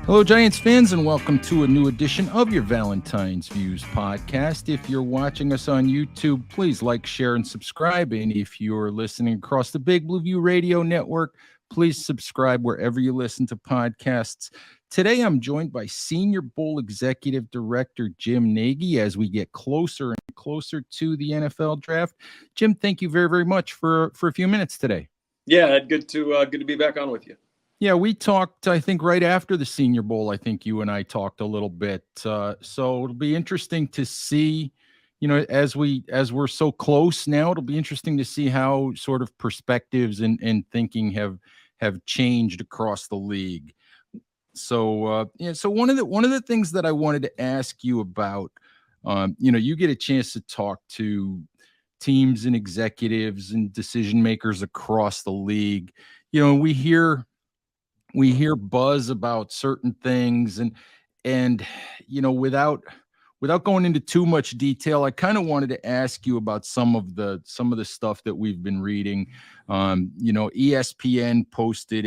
Hello, Giants fans, and welcome to a new edition of your Valentine's Views podcast. If you're watching us on YouTube, please like, share, and subscribe. And if you're listening across the Big Blue View Radio Network, please subscribe wherever you listen to podcasts. Today, I'm joined by Senior Bowl Executive Director Jim Nagy as we get closer and closer to the NFL draft. Jim, thank you very, very much for a few minutes today. Yeah, good to be back on with you. Yeah, we talked, I think, right after the Senior Bowl. I think you and I talked a little bit. So it'll be interesting to see, as we're so close now, it'll be interesting to see how sort of perspectives and thinking have changed across the league. So so one of the things that I wanted to ask you about, you get a chance to talk to teams and executives and decision makers across the league. We hear buzz about certain things and without going into too much detail, I kind of wanted to ask you about some of the stuff that we've been reading. ESPN posted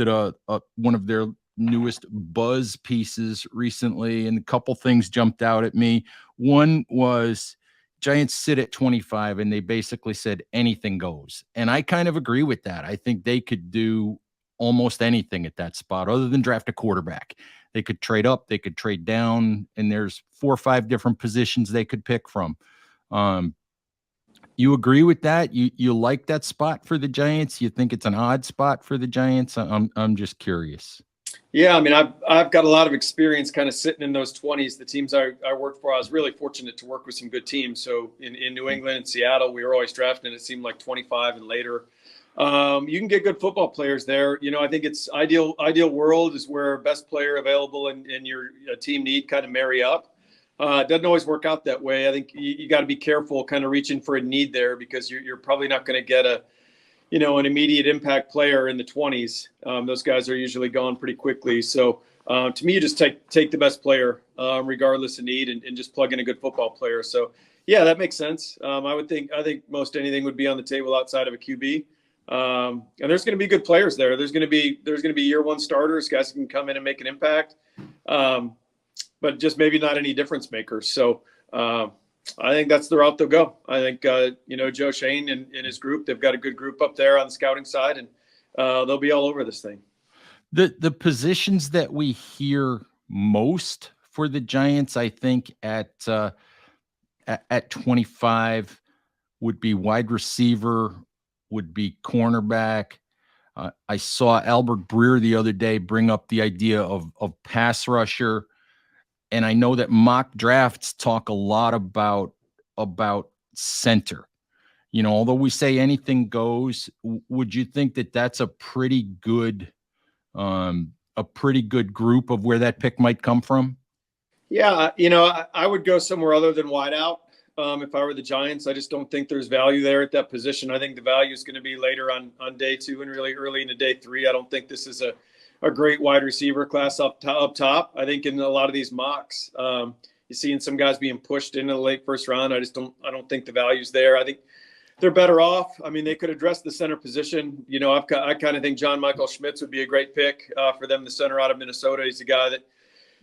a one of their newest buzz pieces recently, and a couple things jumped out at me. One was Giants sit at 25, and they basically said anything goes. And I kind of agree with that. I think they could do almost anything at that spot other than draft a quarterback. They could trade up, they could trade down, and there's 4 or 5 different positions they could pick from. You agree with that? You like that spot for the Giants? You think it's an odd spot for the Giants? I'm just curious. Yeah, I mean, I've got a lot of experience kind of sitting in those 20s. The teams I worked for, I was really fortunate to work with some good teams. So in New England and Seattle, we were always drafting, it seemed like 25 and later. You can get good football players there. I think it's ideal world is where best player available and your team need kind of marry up. It doesn't always work out that way. I think you got to be careful kind of reaching for a need there because you're probably not going to get an immediate impact player in the 20s. Those guys are usually gone pretty quickly. So to me, you just take the best player regardless of need and just plug in a good football player. So yeah, that makes sense. I think most anything would be on the table outside of a QB. And there's going to be good players there. There's going to be year one starters, guys who can come in and make an impact, but just maybe not any difference makers. So I think that's the route they'll go. I think Joe Shane and his group, they've got a good group up there on the scouting side, and they'll be all over this thing. The positions that we hear most for the Giants, I think at 25 would be wide receiver, would be cornerback. I saw Albert Breer the other day bring up the idea of pass rusher. And I know that mock drafts talk a lot about center. Although we say anything goes, would you think that that's a pretty good group of where that pick might come from? Yeah, I would go somewhere other than wideout. If I were the Giants, I just don't think there's value there at that position. I think the value is going to be later on day 2 and really early into day 3. I don't think this is a great wide receiver class up top. I think in a lot of these mocks, you're seeing some guys being pushed into the late first round. I don't think the value's there. I think they're better off. I mean, they could address the center position. I kind of think John Michael Schmitz would be a great pick for them, the center out of Minnesota. He's a guy that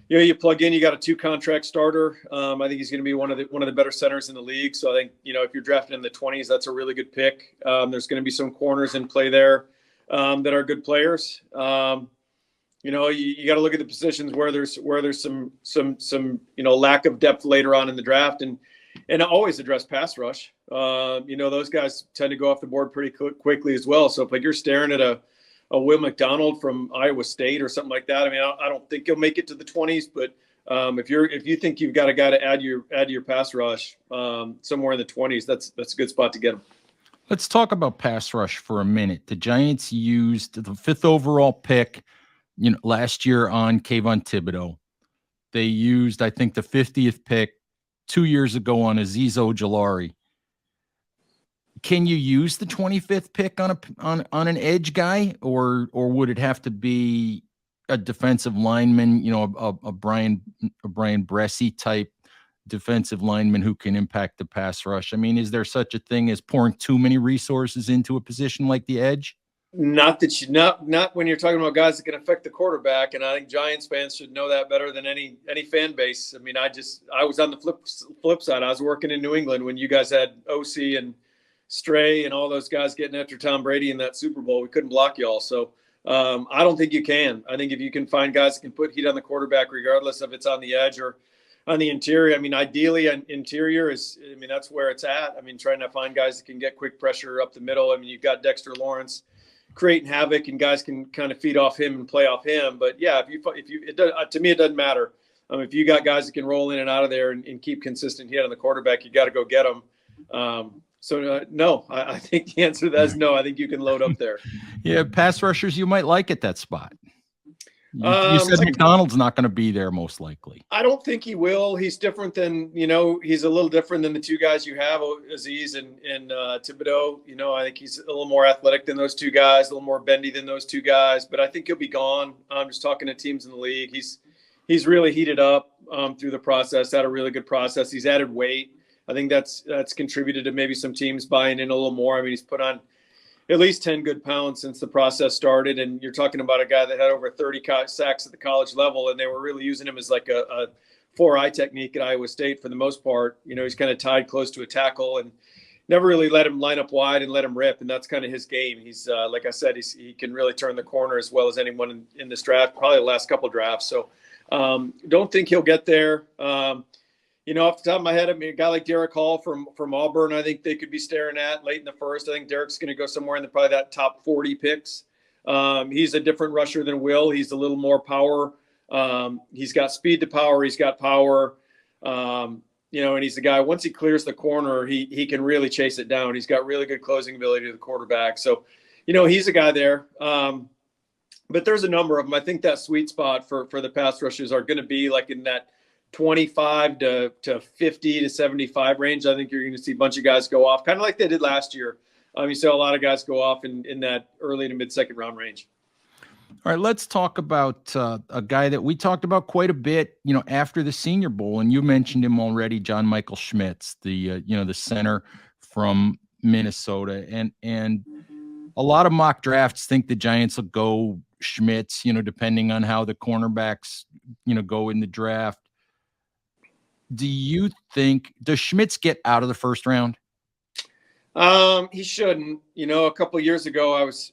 you plug in, you got a 2-contract starter. I think he's going to be one of the better centers in the league. So I think, if you're drafting in the 20s, that's a really good pick. There's going to be some corners in play there that are good players. You got to look at the positions where there's some lack of depth later on in the draft and always address pass rush. Those guys tend to go off the board pretty quickly as well. So if you're staring at a Will McDonald from Iowa State or something like that, I mean, I don't think he'll make it to the 20s, but if you think you've got a guy to add your pass rush somewhere in the 20s, that's a good spot to get him. Let's talk about pass rush for a minute. The Giants used the 5th overall pick, last year on Kayvon Thibodeau. They used, I think, the 50th pick 2 years ago on Azeez Ojulari. Can you use the 25th pick on an edge guy, or would it have to be a defensive lineman, a Brian Bresee type defensive lineman who can impact the pass rush? I mean, is there such a thing as pouring too many resources into a position like the edge? Not when you're talking about guys that can affect the quarterback, and I think Giants fans should know that better than any fan base. I mean, I was on the flip side. I was working in New England when you guys had OC and Stray and all those guys getting after Tom Brady in that Super Bowl. We couldn't block y'all, so I don't think you can. I think if you can find guys that can put heat on the quarterback, regardless if it's on the edge or on the interior. I mean, ideally, an interior that's where it's at. I mean, trying to find guys that can get quick pressure up the middle. I mean, you've got Dexter Lawrence creating havoc, and guys can kind of feed off him and play off him. But yeah, to me, it doesn't matter. If you got guys that can roll in and out of there and keep consistent hit on the quarterback, you got to go get them. No, I think the answer to that is no. I think you can load up there. Yeah, pass rushers you might like at that spot. You said McDonald's not going to be there most likely. I don't think he will. He's different than, he's a little different than the two guys you have, Aziz and Thibodeau. I think he's a little more athletic than those two guys, a little more bendy than those two guys, but I think he'll be gone. I'm just talking to teams in the league. He's really heated up through the process, had a really good process. He's added weight. I think that's contributed to maybe some teams buying in a little more. I mean, he's put on at least 10 good pounds since the process started. And you're talking about a guy that had over 30 sacks at the college level, and they were really using him as like a 4-eye technique at Iowa State for the most part. He's kind of tied close to a tackle and never really let him line up wide and let him rip. And that's kind of his game. He's like I said, he can really turn the corner as well as anyone in this draft, probably the last couple of drafts. So don't think he'll get there. Off the top of my head, I mean, a guy like Derek Hall from Auburn, I think they could be staring at late in the first. I think Derek's going to go somewhere in probably that top 40 picks. He's a different rusher than Will. He's a little more power. He's got speed to power. He's got power. And he's a guy, once he clears the corner, he can really chase it down. He's got really good closing ability to the quarterback. So, he's a guy there. But there's a number of them. I think that sweet spot for the pass rushers are going to be like in that 25 to 50 to 75 range. I think you're going to see a bunch of guys go off, kind of like they did last year. You saw a lot of guys go off in that early to mid-second round range. All right, let's talk about a guy that we talked about quite a bit, after the Senior Bowl, and you mentioned him already, John Michael Schmitz, the center from Minnesota, and a lot of mock drafts think the Giants will go Schmitz, depending on how the cornerbacks, go in the draft. Do you think, does Schmitz get out of the first round? He shouldn't. A couple of years ago, I was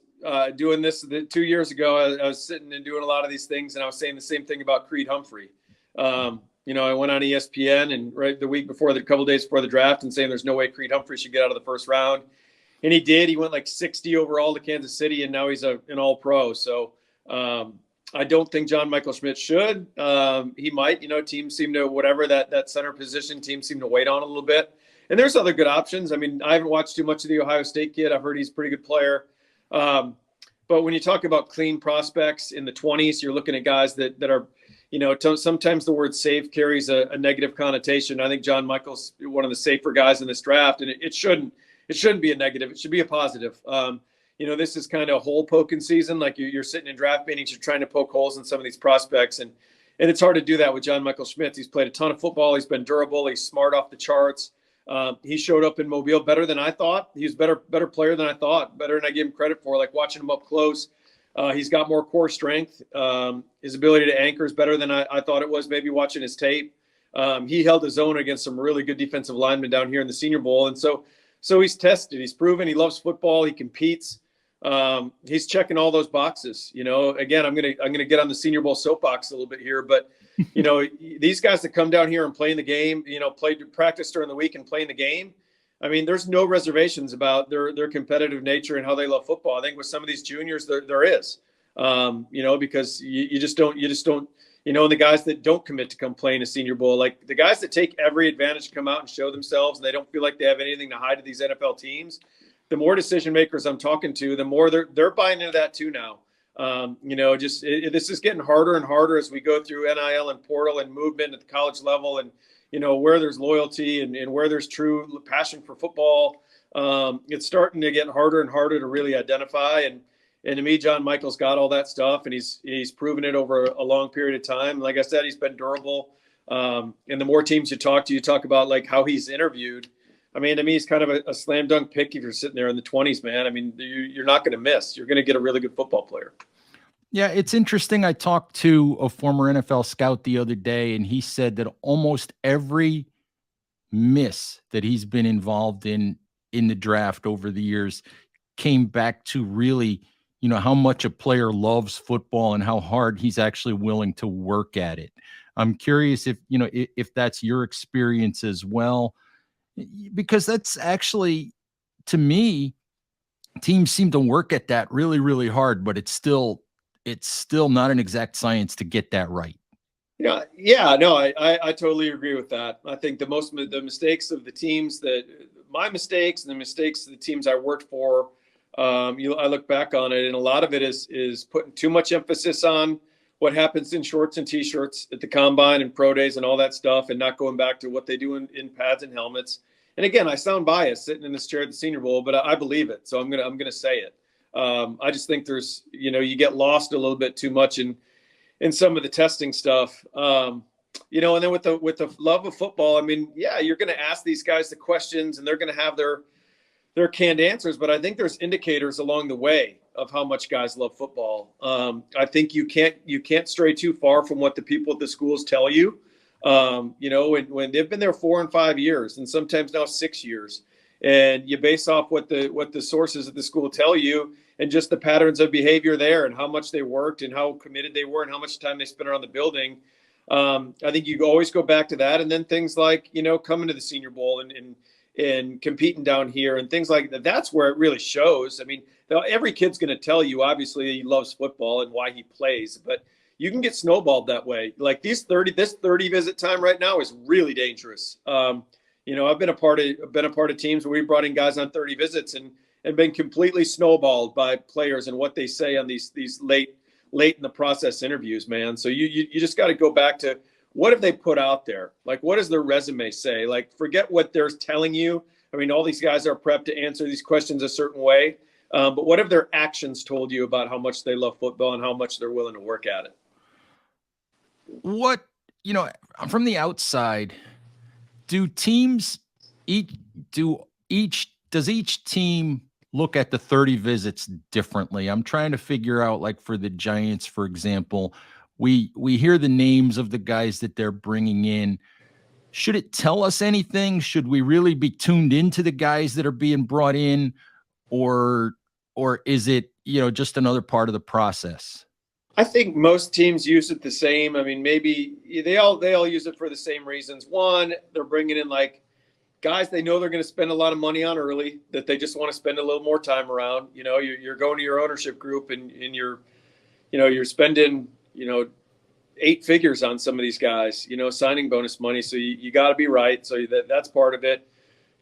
doing this 2 years ago. I was sitting and doing a lot of these things, and I was saying the same thing about Creed Humphrey. I went on ESPN and right the week before, a couple of days before the draft, and saying there's no way Creed Humphrey should get out of the first round. And he did. He went like 60 overall to Kansas City, and now he's an all-pro. So I don't think John Michael Schmitz should. He might. Teams seem to, whatever that center position, teams seem to wait on a little bit. And there's other good options. I mean, I haven't watched too much of the Ohio State kid. I've heard he's a pretty good player. But when you talk about clean prospects in the 20s, you're looking at guys that are, sometimes the word safe carries a negative connotation. I think John Michael's one of the safer guys in this draft, and it shouldn't be a negative. It should be a positive. This is kind of hole poking season. Like you're sitting in draft meetings, you're trying to poke holes in some of these prospects, and it's hard to do that with John Michael Schmitz. He's played a ton of football. He's been durable. He's smart off the charts. He showed up in Mobile better than I thought. He was better player than I thought, better than I gave him credit for. Like watching him up close, he's got more core strength. His ability to anchor is better than I thought it was. Maybe watching his tape, he held his own against some really good defensive linemen down here in the Senior Bowl, and so he's tested. He's proven he loves football. He competes. He's checking all those boxes. Again, I'm gonna get on the Senior Bowl soapbox a little bit here, but these guys that come down here and play in the game, practice during the week and play in the game. I mean, there's no reservations about their competitive nature and how they love football. I think with some of these juniors, there is, because you just don't, and the guys that don't commit to come play in a Senior Bowl, like the guys that take every advantage to come out and show themselves, and they don't feel like they have anything to hide to these NFL teams. The more decision makers I'm talking to, the more they're buying into that too now. This is getting harder and harder as we go through NIL and portal and movement at the college level, and where there's loyalty and where there's true passion for football. It's starting to get harder and harder to really identify. And to me, John Michael's got all that stuff, and he's proven it over a long period of time. Like I said, he's been durable. And the more teams you talk about like how he's interviewed. I mean, to me, he's kind of a slam dunk pick if you're sitting there in the 20s, man. I mean, you're not going to miss. You're going to get a really good football player. Yeah, it's interesting. I talked to a former NFL scout the other day, and he said that almost every miss that he's been involved in the draft over the years came back to really, how much a player loves football and how hard he's actually willing to work at it. I'm curious if that's your experience as well, because that's actually, to me, teams seem to work at that really, really hard, but it's still not an exact science to get that right. Yeah, no, I totally agree with that. I think the mistakes of the teams my mistakes and the mistakes of the teams I worked for, I look back on it, and a lot of it is putting too much emphasis on what happens in shorts and t-shirts at the combine and pro days and all that stuff, and not going back to what they do in pads and helmets. And again, I sound biased sitting in this chair at the Senior Bowl, but I believe it, so I'm gonna say it. I just think there's, you get lost a little bit too much in some of the testing stuff. And then with the love of football, I mean, yeah, you're going to ask these guys the questions and they're going to have their canned answers, but I think there's indicators along the way of how much guys love football. I think you can't stray too far from what the people at the schools tell you. When they've been there 4 and 5 years and sometimes now 6 years, and you base off what the sources at the school tell you and just the patterns of behavior there and how much they worked and how committed they were and how much time they spent around the building. I think you always go back to that. And then things like, coming to the Senior Bowl and competing down here and things like that. That's where it really shows. I mean, every kid's going to tell you, obviously, he loves football and why he plays, but you can get snowballed that way. Like this 30 visit time right now is really dangerous. I've been a part of teams where we brought in guys on 30 visits and been completely snowballed by players and what they say on these late in the process interviews, man. So you just got to go back to what have they put out there? Like, what does their resume say? Like, forget what they're telling you. I mean, all these guys are prepped to answer these questions a certain way. But what have their actions told you about how much they love football and how much they're willing to work at it? What, from the outside, does each team look at the 30 visits differently? I'm trying to figure out, like for the Giants, for example, we hear the names of the guys that they're bringing in. Should it tell us anything? Should we really be tuned into the guys that are being brought in, or is it, just another part of the process? I think most teams use it the same. I mean, maybe they all use it for the same reasons. One, they're bringing in like guys they know they're going to spend a lot of money on early, that they just want to spend a little more time around. You're going to your ownership group and you're spending 8 figures on some of these guys, signing bonus money. So you got to be right. So that's part of it.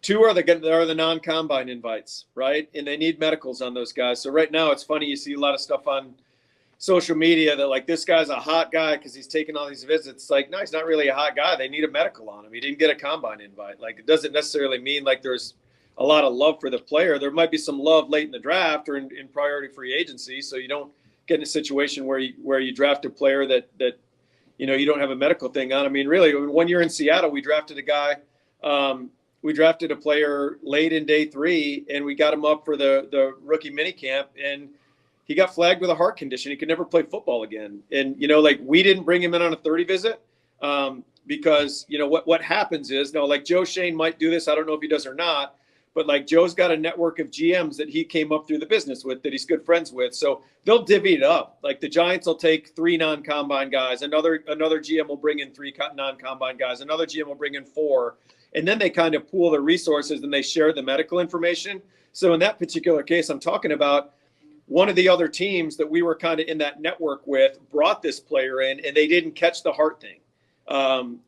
2 are the non-combine invites, right? And they need medicals on those guys. So right now it's funny, you see a lot of stuff on social media that like, this guy's a hot guy because he's taking all these visits. It's like, no, he's not really a hot guy. They need a medical on him. He didn't get a combine invite. Like, it doesn't necessarily mean like there's a lot of love for the player. There might be some love late in the draft or in priority free agency. So you don't get in a situation where you draft a player that you don't have a medical thing on. I mean, really, 1 year in Seattle, we drafted a guy. We drafted a player late in day 3, and we got him up for the rookie minicamp, and he got flagged with a heart condition. He could never play football again. And, we didn't bring him in on a 30 visit because, what happens is, like Joe Shane might do this. I don't know if he does or not, but like Joe's got a network of GMs that he came up through the business with, that he's good friends with. So they'll divvy it up. Like the Giants will take 3 non-combine guys. Another GM will bring in 3 non-combine guys. Another GM will bring in 4. And then they kind of pool the resources and they share the medical information. So in that particular case, I'm talking about one of the other teams that we were kind of in that network with brought this player in, and they didn't catch the heart thing.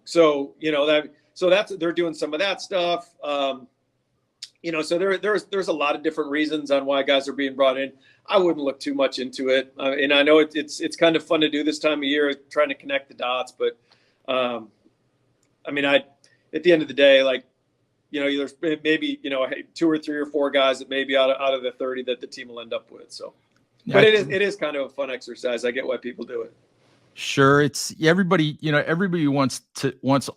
So they're doing some of that stuff. So there's a lot of different reasons on why guys are being brought in. I wouldn't look too much into it. And I know it's kind of fun to do this time of year, trying to connect the dots, but at the end of the day, like, there's maybe, 2 or 3 or 4 guys that maybe out of the 30 that the team will end up with. So, yeah, but it is kind of a fun exercise. I get why people do it. Sure. It's everybody, everybody wants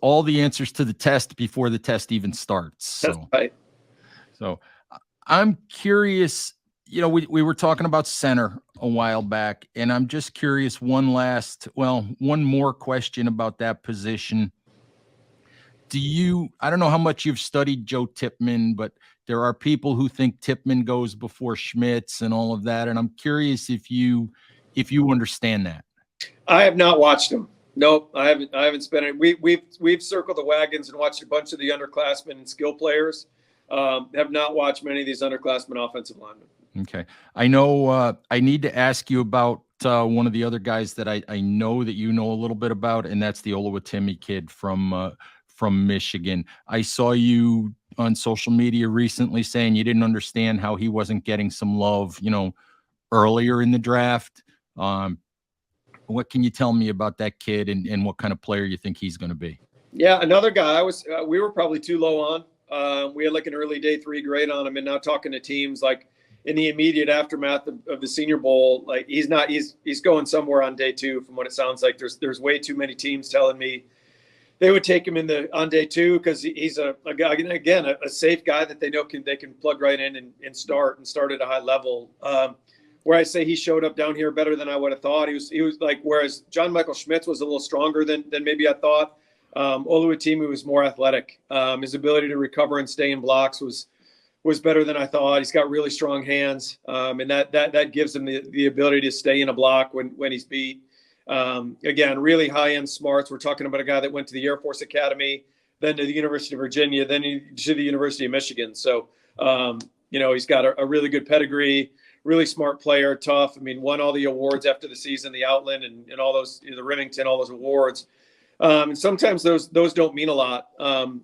all the answers to the test before the test even starts. That's So, right. so I'm curious, we were talking about center a while back, and I'm just curious one more question about that position. I don't know how much you've studied Joe Tippmann, but there are people who think Tippmann goes before Schmitz and all of that. And I'm curious if you understand that. I have not watched him. Nope, I haven't spent it. We've circled the wagons and watched a bunch of the underclassmen and skill players. Have not watched many of these underclassmen offensive linemen. Okay. I know I need to ask you about one of the other guys that I know that you know a little bit about, and that's the Oluwatimi kid from Michigan. I saw you on social media recently saying you didn't understand how he wasn't getting some love, earlier in the draft. What can you tell me about that kid and what kind of player you think he's going to be? Yeah, another guy we were probably too low on. We had like an early day 3 grade on him, and now talking to teams like in the immediate aftermath of the Senior Bowl, like he's going somewhere on day 2 from what it sounds like. There's way too many teams telling me they would take him on day 2 because he's a guy, again, a safe guy that they know they can plug right in and start at a high level. Where I say he showed up down here better than I would have thought. He was like, whereas John Michael Schmitz was a little stronger than maybe I thought. Oluwatimi was more athletic. His ability to recover and stay in blocks was better than I thought. He's got really strong hands, and that gives him the ability to stay in a block when he's beat. Again, really high-end smarts. We're talking about a guy that went to the Air Force Academy, then to the University of Virginia, then to the University of Michigan. So, he's got a really good pedigree, really smart player, tough. I mean, won all the awards after the season, the Outland and all those, the Remington, all those awards. And sometimes those don't mean a lot.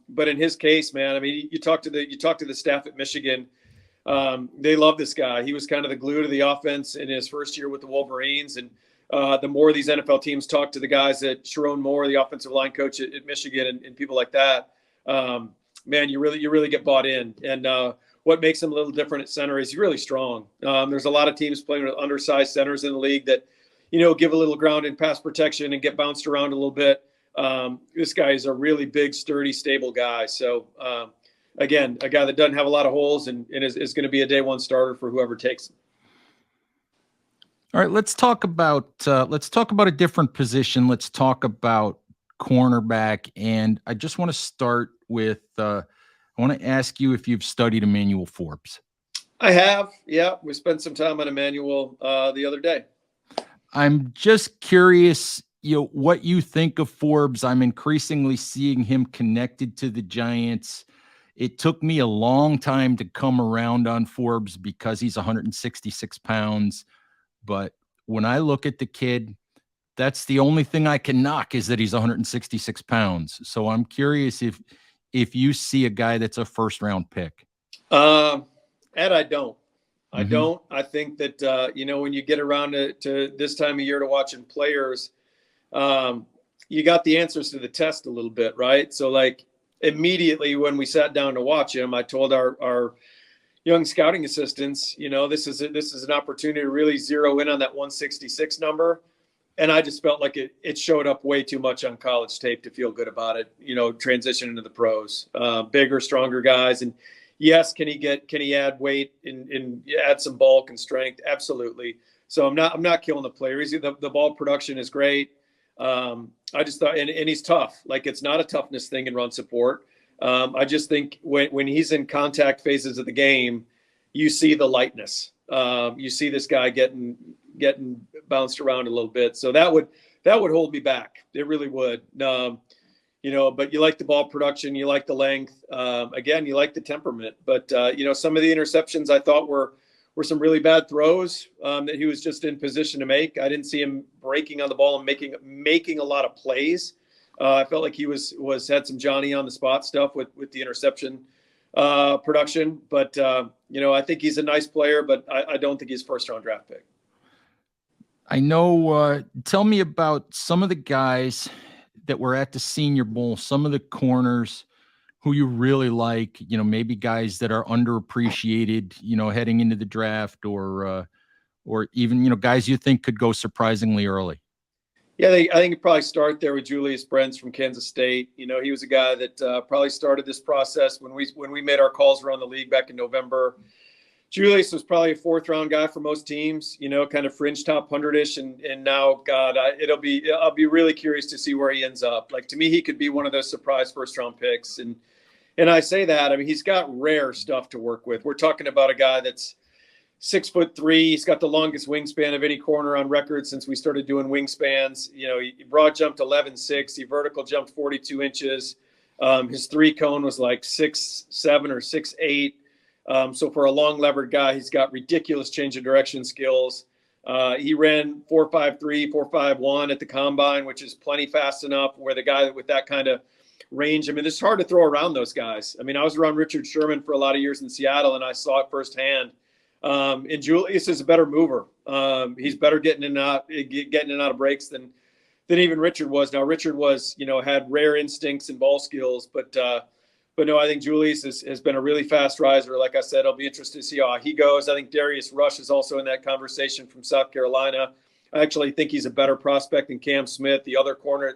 But in his case, man, I mean, you talk to the staff at Michigan. They love this guy. He was kind of the glue to the offense in his first year with the Wolverines. And the more these NFL teams talk to the guys at Sharon Moore, the offensive line coach at Michigan, and people like that, man, you really get bought in. And what makes him a little different at center is he's really strong. There's a lot of teams playing with undersized centers in the league that, give a little ground in pass protection and get bounced around a little bit. This guy is a really big, sturdy, stable guy. So, again, a guy that doesn't have a lot of holes and is going to be a day 1 starter for whoever takes him. All right, let's talk about a different position. Let's talk about cornerback, and I just want to start with I want to ask you if you've studied Emmanuel Forbes. I have. Yeah, we spent some time on Emmanuel the other day. I'm just curious, what you think of Forbes. I'm increasingly seeing him connected to the Giants. It took me a long time to come around on Forbes because he's 166 pounds. But when I look at the kid, that's the only thing I can knock is that he's 166 pounds. So I'm curious if you see a guy that's a first-round pick. Ed, I don't. I don't. I think that, when you get around to this time of year to watching players, you got the answers to the test a little bit, right? So, like, immediately when we sat down to watch him, I told our young scouting assistants, this is an opportunity to really zero in on that 166 number. And I just felt like it showed up way too much on college tape to feel good about it, transition into the pros. Bigger, stronger guys. And yes, can he add weight and add some bulk and strength? Absolutely. So I'm not killing the player. The ball production is great. I just thought, and he's tough. Like, it's not a toughness thing in run support. I just think when he's in contact phases of the game, you see the lightness. You see this guy getting bounced around a little bit. So that would hold me back. It really would. But you like the ball production, you like the length. Again, you like the temperament. But some of the interceptions I thought were some really bad throws that he was just in position to make. I didn't see him breaking on the ball and making a lot of plays. I felt like he had some Johnny on the spot stuff with the interception production. But I think he's a nice player, but I don't think he's first round draft pick. I know. Tell me about some of the guys that were at the Senior Bowl, some of the corners who you really like, maybe guys that are underappreciated, heading into the draft or even, guys you think could go surprisingly early. Yeah, I think you probably start there with Julius Brent from Kansas State. You know, he was a guy that probably started this process when we made our calls around the league back in November. Julius was probably a fourth round guy for most teams, you know, kind of fringe top 100-ish. And now, God, I'll be really curious to see where he ends up. Like, to me, he could be one of those surprise first round picks. And I say that, I mean, he's got rare stuff to work with. We're talking about a guy that's 6'3". He's got the longest wingspan of any corner on record since we started doing wingspans. You know, he broad jumped 11.6. He vertical jumped 42 inches. His three cone was like 6'7" or 6'8". So for a long levered guy, he's got ridiculous change of direction skills. He ran 4.53, 4.51 at the combine, which is plenty fast enough where the guy with that kind of range, I mean, it's hard to throw around those guys. I mean, I was around Richard Sherman for a lot of years in Seattle, and I saw it firsthand. And Julius is a better mover. He's better getting in and out of breaks than even Richard was. Now, Richard was, you know, had rare instincts and ball skills, but no, I think Julius has been a really fast riser. Like I said, I'll be interested to see how he goes. I think Darius Rush is also in that conversation from South Carolina. I actually think he's a better prospect than Cam Smith, the other corner at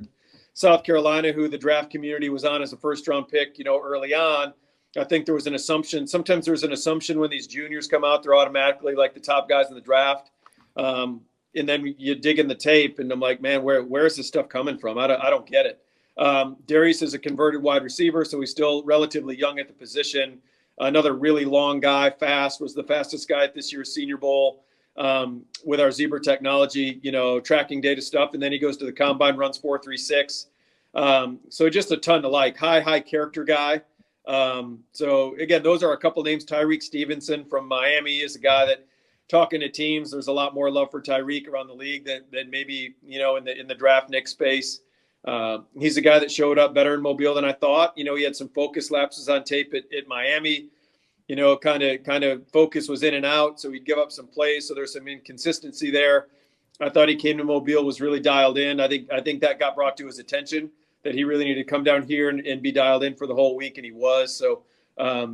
South Carolina, who the draft community was on as a first-round pick, you know, early on. I think there was an assumption. Sometimes there's an assumption when these juniors come out, they're automatically like the top guys in the draft. And then you dig in the tape, and I'm like, man, where is this stuff coming from? I don't get it. Darius is a converted wide receiver, so he's still relatively young at the position. Another really long guy, fast, was the fastest guy at this year's Senior Bowl with our Zebra technology, you know, tracking data stuff. And then he goes to the combine, runs 4.36. So just a ton to like. High character guy. So again, those are a couple names. Tyreek Stevenson from Miami is a guy that, talking to teams, there's a lot more love for Tyreek around the league than maybe, you know, in the draft Nick space. He's a guy that showed up better in Mobile than I thought. You know, he had some focus lapses on tape at Miami. You know, kind of focus was in and out, so he'd give up some plays. So there's some inconsistency there. I thought he came to Mobile, was really dialed in. I think that got brought to his attention, that he really needed to come down here and be dialed in for the whole week, and he was. So,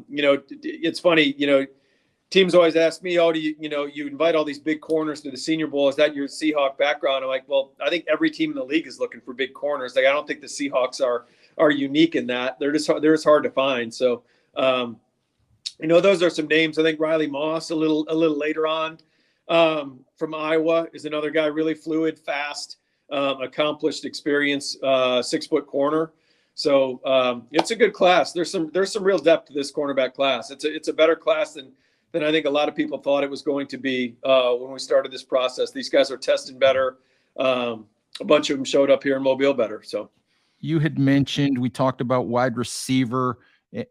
you know, it's funny, you know, teams always ask me, oh, you invite all these big corners to the Senior Bowl. Is that your Seahawk background? I'm like, well, I think every team in the league is looking for big corners. Like, I don't think the Seahawks are unique in that. They're just hard to find. So, you know, those are some names. I think Riley Moss a little later on from Iowa is another guy, really fluid, fast, accomplished, experienced 6-foot corner. So it's a good class. There's some real depth to this cornerback class. It's a better class than I think a lot of people thought it was going to be when we started this process. These guys are testing better. A bunch of them showed up here in Mobile better. So you had mentioned, we talked about wide receiver,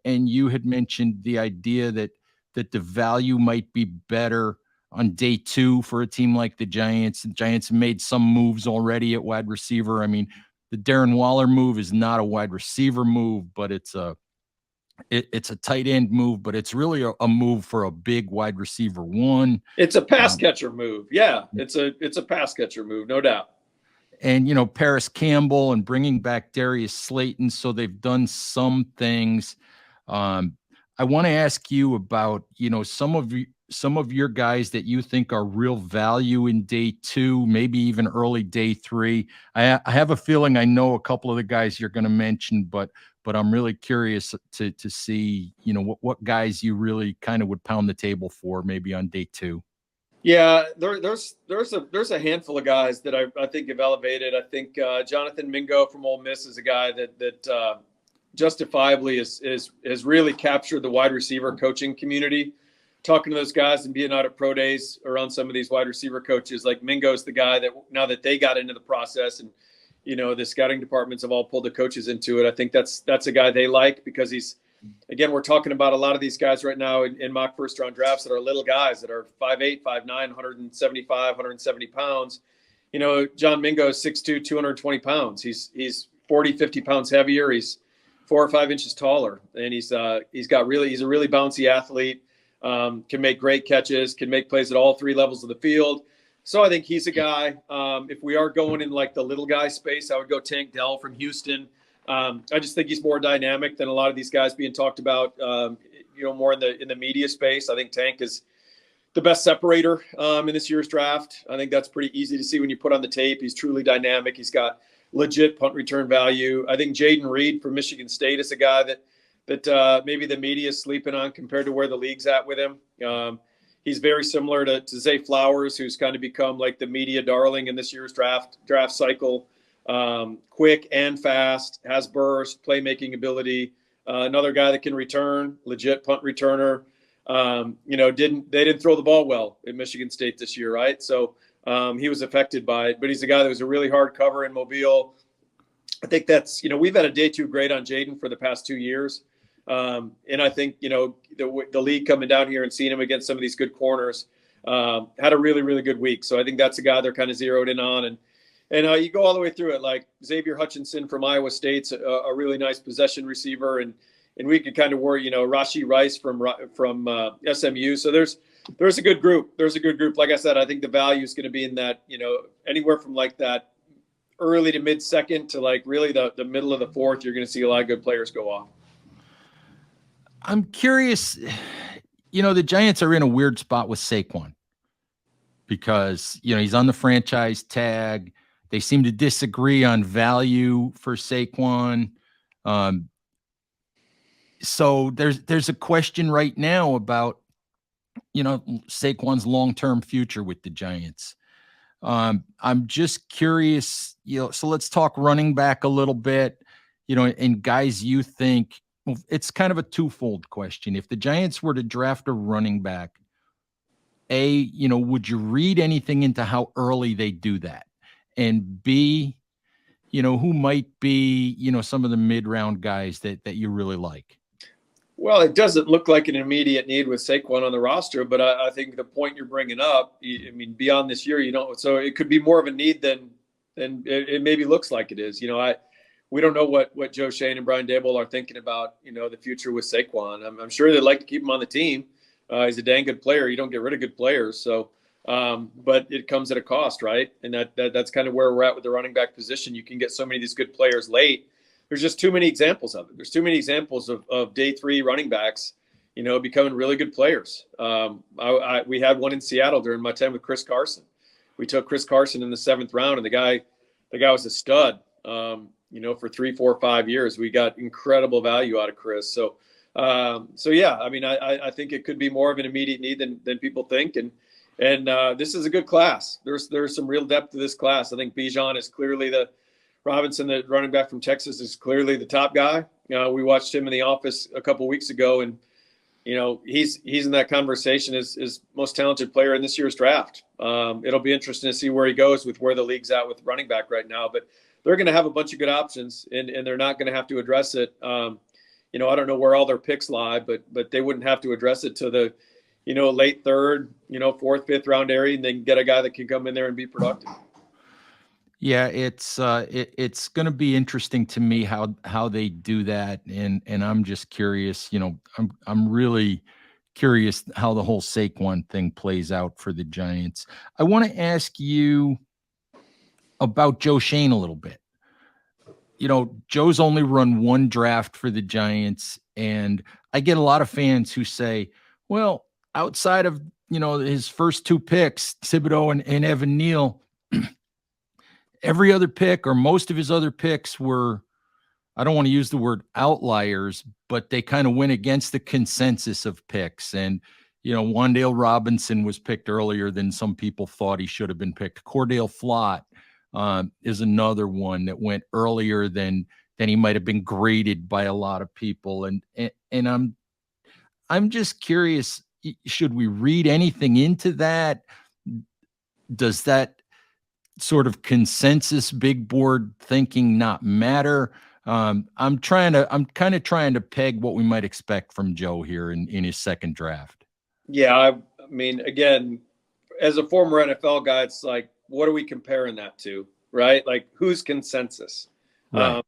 and you had mentioned the idea that the value might be better on day 2 for a team like the Giants. The Giants made some moves already at wide receiver. I mean, the Darren Waller move is not a wide receiver move, but it's a tight end move, but it's really a move for a big wide receiver one. It's a pass catcher move. Yeah, it's a pass catcher move, no doubt. And, you know, Paris Campbell and bringing back Darius Slayton. So they've done some things. I want to ask you about, you know, some of your guys that you think are real value in day 2, maybe even early day 3. I have a feeling I know a couple of the guys you're going to mention, but I'm really curious to see, you know, what guys you really kind of would pound the table for maybe on day 2. Yeah, there's a handful of guys that I think have elevated. I think Jonathan Mingo from Ole Miss is a guy that justifiably has really captured the wide receiver coaching community. Talking to those guys and being out at pro days around some of these wide receiver coaches, like Mingo's the guy that, now that they got into the process and, you know, the scouting departments have all pulled the coaches into it, I think that's a guy they like, because he's, again, we're talking about a lot of these guys right now in mock first round drafts that are little guys that are 5'8", 5'9", 175, 170 pounds. You know, John Mingo is 6'2", 220 pounds. He's 40, 50 pounds heavier. He's 4 or 5 inches taller, and he's a really bouncy athlete. Can make great catches, can make plays at all 3 levels of the field. So I think he's a guy. If we are going in like the little guy space, I would go Tank Dell from Houston. I just think he's more dynamic than a lot of these guys being talked about, you know, more in the media space. I think Tank is the best separator in this year's draft. I think that's pretty easy to see when you put on the tape. He's truly dynamic. He's got legit punt return value. I think Jaden Reed from Michigan State is a guy that maybe the media is sleeping on compared to where the league's at with him. He's very similar to Zay Flowers, who's kind of become like the media darling in this year's draft cycle. Quick and fast, has burst, playmaking ability. Another guy that can return, legit punt returner. They didn't throw the ball well at Michigan State this year, right? So he was affected by it, but he's a guy that was a really hard cover in Mobile. I think that's, we've had a day 2 grade on Jaden for the past 2 years. And I think, the league coming down here and seeing him against some of these good corners had a really, really good week. So I think that's a guy they're kind of zeroed in on. And you go all the way through it, like Xavier Hutchinson from Iowa State's a really nice possession receiver. And we could kind of worry, Rashee Rice from SMU. So there's a good group. There's a good group. Like I said, I think the value is going to be in that, anywhere from like that early to mid second to like really the middle of the fourth. You're going to see a lot of good players go off. I'm curious, the Giants are in a weird spot with Saquon because, he's on the franchise tag. They seem to disagree on value for Saquon. So there's a question right now about, Saquon's long-term future with the Giants. I'm just curious, so let's talk running back a little bit, and guys you think. It's kind of a twofold question. If the Giants were to draft a running back, would you read anything into how early they do that? And B, who might be, some of the mid-round guys that you really like? Well, it doesn't look like an immediate need with Saquon on the roster, but I think the point you're bringing up, beyond this year, so it could be more of a need than it maybe looks like it is. We don't know what Joe Schoen and Brian Daboll are thinking about, the future with Saquon. I'm sure they'd like to keep him on the team. He's a dang good player. You don't get rid of good players. So, but it comes at a cost, right? And that's kind of where we're at with the running back position. You can get so many of these good players late. There's just too many examples of it. There's too many examples of day 3 running backs, becoming really good players. We had one in Seattle during my time with Chris Carson. We took Chris Carson in the 7th round, and the guy was a stud. For 3, 4, 5 years, we got incredible value out of Chris. So yeah, I think it could be more of an immediate need than people think. And this is a good class. There's some real depth to this class. I think Bijan is clearly Robinson, the running back from Texas, is clearly the top guy. We watched him in the office a couple of weeks ago, and he's in that conversation as most talented player in this year's draft. It'll be interesting to see where he goes with where the league's at with running back right now, but they're going to have a bunch of good options, and they're not going to have to address it. I don't know where all their picks lie, but they wouldn't have to address it to the, late 3rd, 4th, 5th round area, and then get a guy that can come in there and be productive. Yeah, it's going to be interesting to me how they do that, and I'm just curious. I'm really curious how the whole Saquon thing plays out for the Giants. I want to ask you about Joe Schoen a little bit. Joe's only run 1 draft for the Giants, and I get a lot of fans who say, well, outside of, his first 2 picks, Thibodeau and Evan Neal, every other pick or most of his other picks were, I don't want to use the word outliers, but they kind of went against the consensus of picks. And, Wan'Dale Robinson was picked earlier than some people thought he should have been picked. Cordale Flott is another one that went earlier than he might have been graded by a lot of people. And I'm just curious, should we read anything into that? Does that sort of consensus big board thinking not matter? I'm kind of trying to peg what we might expect from Joe here in his 2nd draft. Yeah. Again, as a former NFL guy, it's like, what are we comparing that to? Right? Like, who's consensus? Right.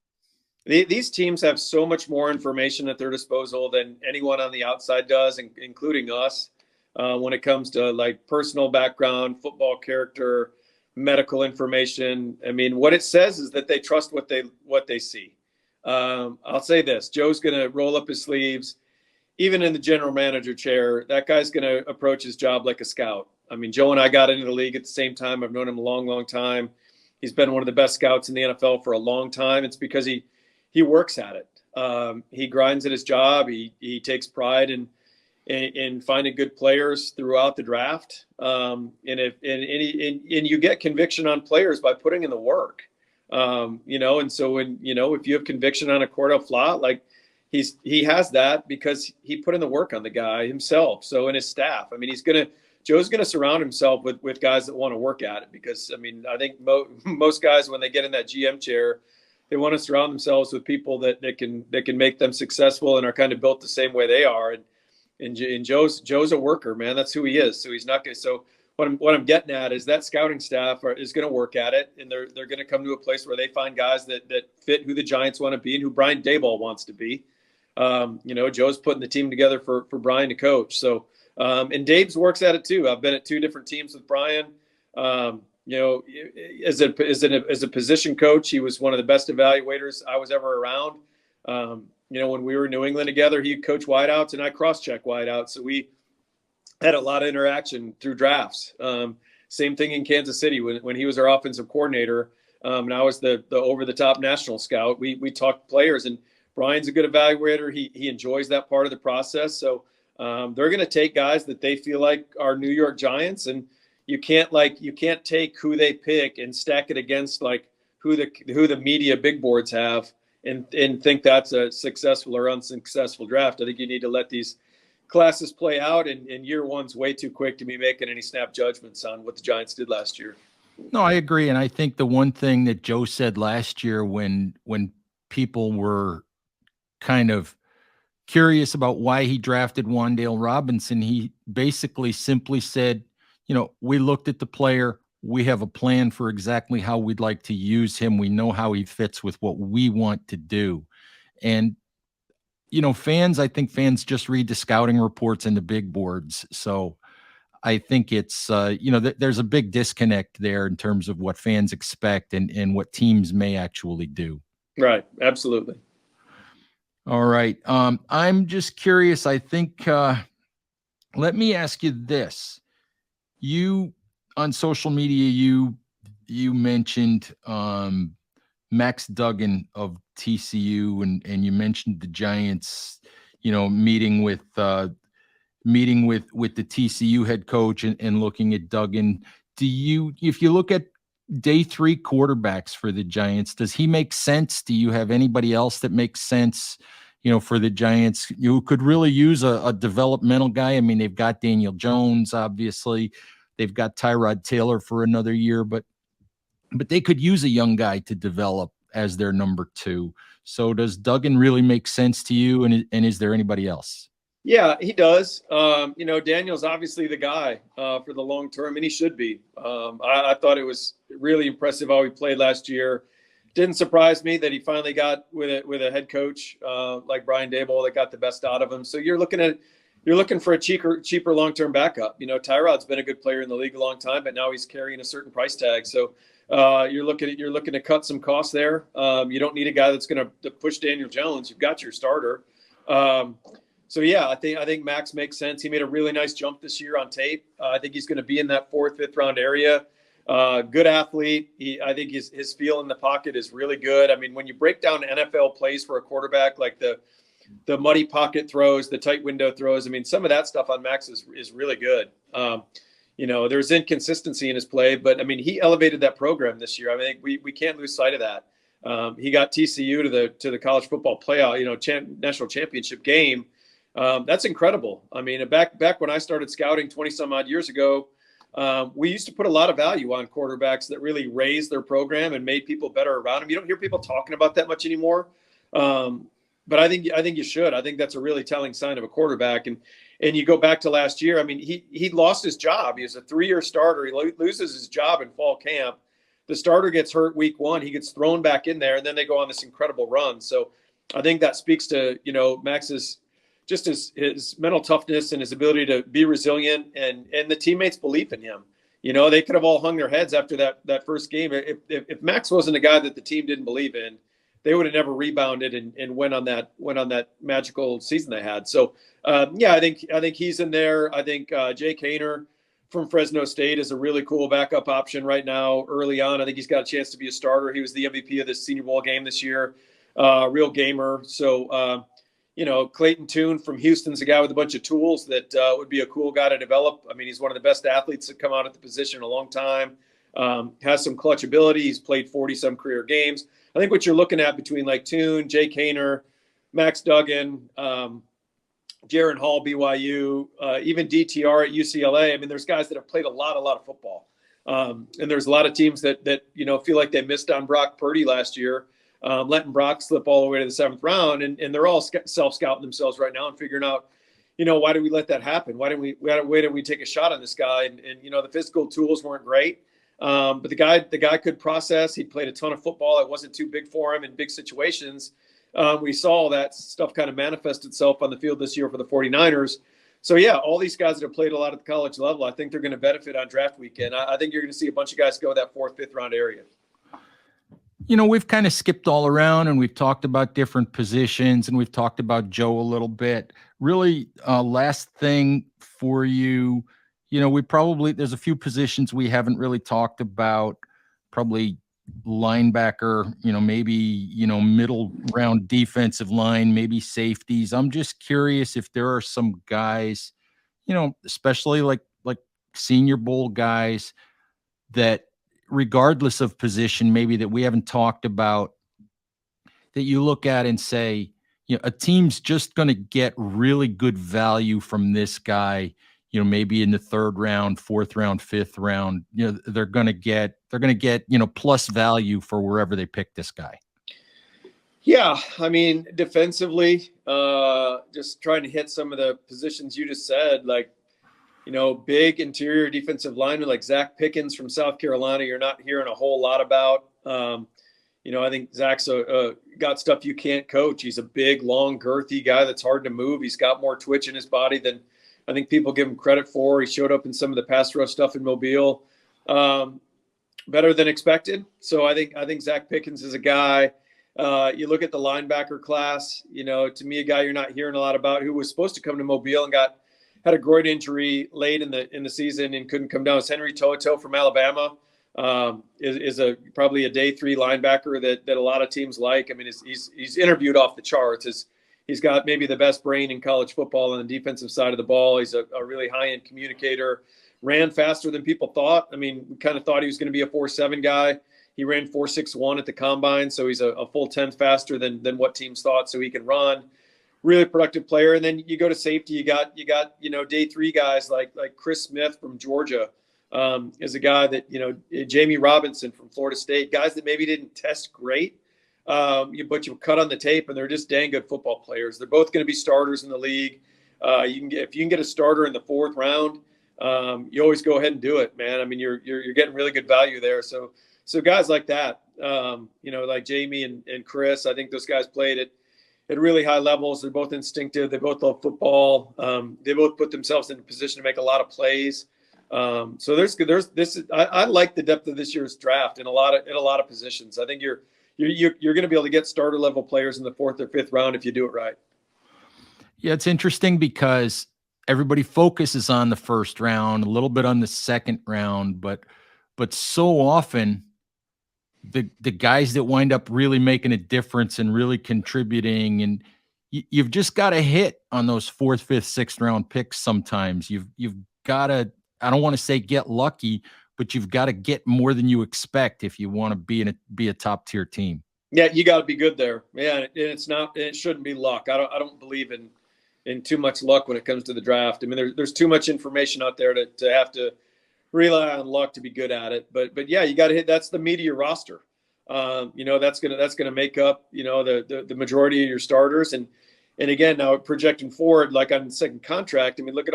These teams have so much more information at their disposal than anyone on the outside does, including us, when it comes to like personal background, football character, medical information. What it says is that they trust what they see. I'll say this: Joe's going to roll up his sleeves. even in the general manager chair, that guy's going to approach his job like a scout. I mean, Joe and I got into the league at the same time. I've known him a long, long time. He's been one of the best scouts in the NFL for a long time. It's because he works at it. He grinds at his job. He takes pride in finding good players throughout the draft. And you get conviction on players by putting in the work. And so if you have conviction on a Cordell Flott, like he has that because he put in the work on the guy himself. So in his staff, I mean, Joe's going to surround himself with guys that want to work at it because, I mean, I think most guys, when they get in that GM chair, they want to surround themselves with people that can make them successful and are kind of built the same way they are. And Joe's a worker, man. That's who he is. So he's not going to. So what I'm getting at is that scouting staff is going to work at it, and they're going to come to a place where they find guys that fit who the Giants want to be and who Brian Daboll wants to be. Joe's putting the team together for Brian to coach. So. And Dave's works at it too. I've been at 2 different teams with Brian. As a position coach, he was one of the best evaluators I was ever around. When we were in New England together, he coached wideouts and I cross-check wideouts. So we had a lot of interaction through drafts. Same thing in Kansas City when he was our offensive coordinator. And I was the over-the-top national scout. We talked players, and Brian's a good evaluator. He enjoys that part of the process. So. They're going to take guys that they feel like are New York Giants, and you can't take who they pick and stack it against like who the media big boards have and think that's a successful or unsuccessful draft. I think you need to let these classes play out, and year one's way too quick to be making any snap judgments on what the Giants did last year. No, I agree, and I think the one thing that Joe said last year when people were kind of curious about why he drafted Wan'Dale Robinson, he basically simply said, we looked at the player. We have a plan for exactly how we'd like to use him. We know how he fits with what we want to do. And, I think fans just read the scouting reports and the big boards. So I think it's, there's a big disconnect there in terms of what fans expect and what teams may actually do. Right. Absolutely. All right. I'm just curious. I think, let me ask you this. You on social media, you mentioned Max Duggan of TCU, and you mentioned the Giants, meeting with the TCU head coach and looking at Duggan. If you look at day 3 quarterbacks for the Giants, does he make sense? Do you have anybody else that makes sense, for the Giants? You could really use a developmental guy. I mean, they've got Daniel Jones, obviously. They've got Tyrod Taylor for another year, but they could use a young guy to develop as their number 2. So does Duggan really make sense to you? And is there anybody else? Yeah, he does. Daniel's obviously the guy for the long term, and he should be. I thought it was really impressive how he played last year. Didn't surprise me that he finally got with a head coach like Brian Daboll that got the best out of him. So you're looking for a cheaper long-term backup. Tyrod's been a good player in the league a long time, but now he's carrying a certain price tag. So you're looking to cut some costs there. You don't need a guy that's going to push Daniel Jones. You've got your starter. So yeah, I think Max makes sense. He made a really nice jump this year on tape. I think he's going to be in that 4th, 5th round area. Good athlete. I think his feel in the pocket is really good. I mean, when you break down NFL plays for a quarterback, like the muddy pocket throws, the tight window throws, I mean, some of that stuff on Max is really good. There's inconsistency in his play, but I mean, he elevated that program this year. I think we can't lose sight of that. He got TCU to the college football playoff, national championship game. That's incredible. I mean, back when I started scouting 20 some odd years ago, we used to put a lot of value on quarterbacks that really raised their program and made people better around them. You don't hear people talking about that much anymore. But I think you should. I think that's a really telling sign of a quarterback. And you go back to last year. I mean, he lost his job. He was a 3-year starter. He loses his job in fall camp. The starter gets hurt week 1. He gets thrown back in there, and then they go on this incredible run. So I think that speaks to, Max's just his mental toughness and his ability to be resilient and the teammates' belief in him. They could have all hung their heads after that first game. If Max wasn't a guy that the team didn't believe in, they would have never rebounded and went on that magical season they had. So yeah, I think he's in there. I think Jake Haener from Fresno State is a really cool backup option right now. Early on, I think he's got a chance to be a starter. He was the MVP of this Senior Bowl game this year. Real gamer. So Clayton Tune from Houston's a guy with a bunch of tools that would be a cool guy to develop. I mean, he's one of the best athletes to come out at the position in a long time. Has some clutch ability. He's played 40-some career games. I think what you're looking at between like Tune, Jake Haener, Max Duggan, Jaron Hall, BYU, even DTR at UCLA. I mean, there's guys that have played a lot of football. And there's a lot of teams that feel like they missed on Brock Purdy last year, letting Brock slip all the way to the 7th round. And they're all self-scouting themselves right now and figuring out, why did we let that happen? Why didn't we take a shot on this guy? And the physical tools weren't great. But the guy could process. He played a ton of football. It wasn't too big for him in big situations. We saw that stuff kind of manifest itself on the field this year for the 49ers. So, yeah, all these guys that have played a lot at the college level, I think they're going to benefit on draft weekend. I think you're going to see a bunch of guys go that 4th, 5th round area. We've kind of skipped all around and we've talked about different positions and we've talked about Joe a little bit. Really, last thing for you, there's a few positions we haven't really talked about, probably linebacker, maybe, middle round defensive line, maybe safeties. I'm just curious if there are some guys, especially like Senior Bowl guys that regardless of position, maybe that we haven't talked about that you look at and say, a team's just going to get really good value from this guy, maybe in the 3rd round, 4th round, 5th round, they're going to get, plus value for wherever they pick this guy. Yeah. I mean, defensively, just trying to hit some of the positions you just said, like, big interior defensive lineman like Zach Pickens from South Carolina, you're not hearing a whole lot about. I think Zach's got stuff you can't coach. He's a big, long, girthy guy that's hard to move. He's got more twitch in his body than I think people give him credit for. He showed up in some of the pass rush stuff in Mobile, better than expected. So I think Zach Pickens is a guy. You look at the linebacker class, to me, a guy you're not hearing a lot about who was supposed to come to Mobile and had a groin injury late in the season and couldn't come down. It's Henry Toto from Alabama. Is probably a day 3 linebacker that a lot of teams like. I mean, he's interviewed off the charts. He's got maybe the best brain in college football on the defensive side of the ball. He's a really high-end communicator. Ran faster than people thought. I mean, we kind of thought he was going to be a 4.7 guy. He ran 4.61 at the combine, so he's a full 10 faster than what teams thought. So he can run. Really productive player. And then you go to safety. You got day 3 guys like Chris Smith from Georgia. Is a guy that Jamie Robinson from Florida State. Guys that maybe didn't test great. But you cut on the tape and they're just dang good football players. They're both going to be starters in the league. If you can get a starter in the 4th round, you always go ahead and do it, man. I mean, you're getting really good value there. So guys like that, like Jamie and Chris, I think those guys played at really high levels. They're both instinctive. They both love football. They both put themselves in a position to make a lot of plays. So I like the depth of this year's draft in a lot of positions. I think you're going to be able to get starter level players in the 4th or 5th round if you do it right. Yeah, it's interesting because everybody focuses on the 1st round, a little bit on the 2nd round, but so often the guys that wind up really making a difference and really contributing, and you've just got to hit on those 4th, 5th, 6th round picks. Sometimes you've got to, I don't want to say get lucky, but you've got to get more than you expect if you want to be a top tier team. Yeah, you got to be good there. Yeah, and it shouldn't be luck. I don't believe in too much luck when it comes to the draft. I mean, there's too much information out there to have to rely on luck to be good at it. But yeah, you got to hit. That's the meat of your roster. That's gonna make up the majority of your starters. And again, now projecting forward, like on the 2nd contract, I mean, look at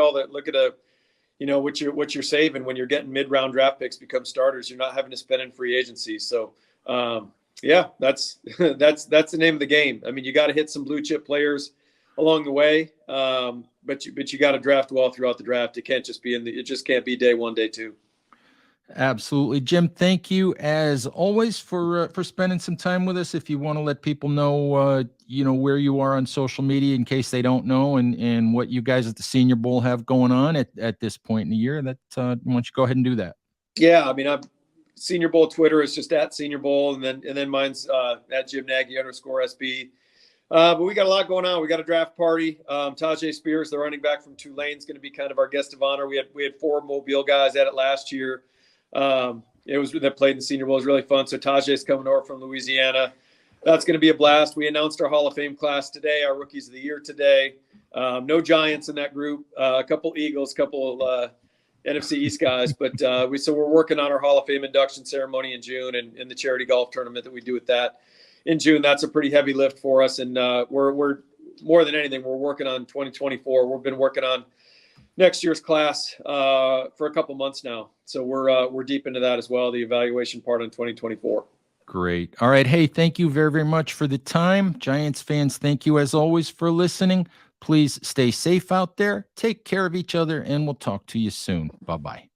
what you're saving when you're getting mid-round draft picks become starters. You're not having to spend in free agency. So yeah, that's the name of the game. I mean, you got to hit some blue chip players along the way, but you got to draft well throughout the draft. It can't just be it just can't be day 1, day 2. Absolutely. Jim, thank you as always for spending some time with us. If you want to let people know, where you are on social media in case they don't know, and what you guys at the Senior Bowl have going on at this point in the year, that why don't you go ahead and do that? Yeah, I mean, I'm Senior Bowl Twitter is just at Senior Bowl, and then mine's at Jim Nagy _SB. But we got a lot going on. We got a draft party. Tajay Spears, the running back from Tulane, is going to be kind of our guest of honor. We had 4 Mobile guys at it last year. That played in the Senior Bowl. It was really fun. So Tajay's coming over from Louisiana. That's going to be a blast. We announced our Hall of Fame class today, our Rookies of the Year today. No Giants in that group. A couple Eagles, a couple NFC East guys, but we're working on our Hall of Fame induction ceremony in June, and in the charity golf tournament that we do with that in June. That's a pretty heavy lift for us, and we're more than anything, we're working on 2024. We've been working on next year's class for a couple months now, so we're deep into that as well, the evaluation part on 2024. Great. All right. Hey, thank you very, very much for the time. Giants fans, thank you as always for listening. Please stay safe out there, take care of each other, and we'll talk to you soon. Bye-bye.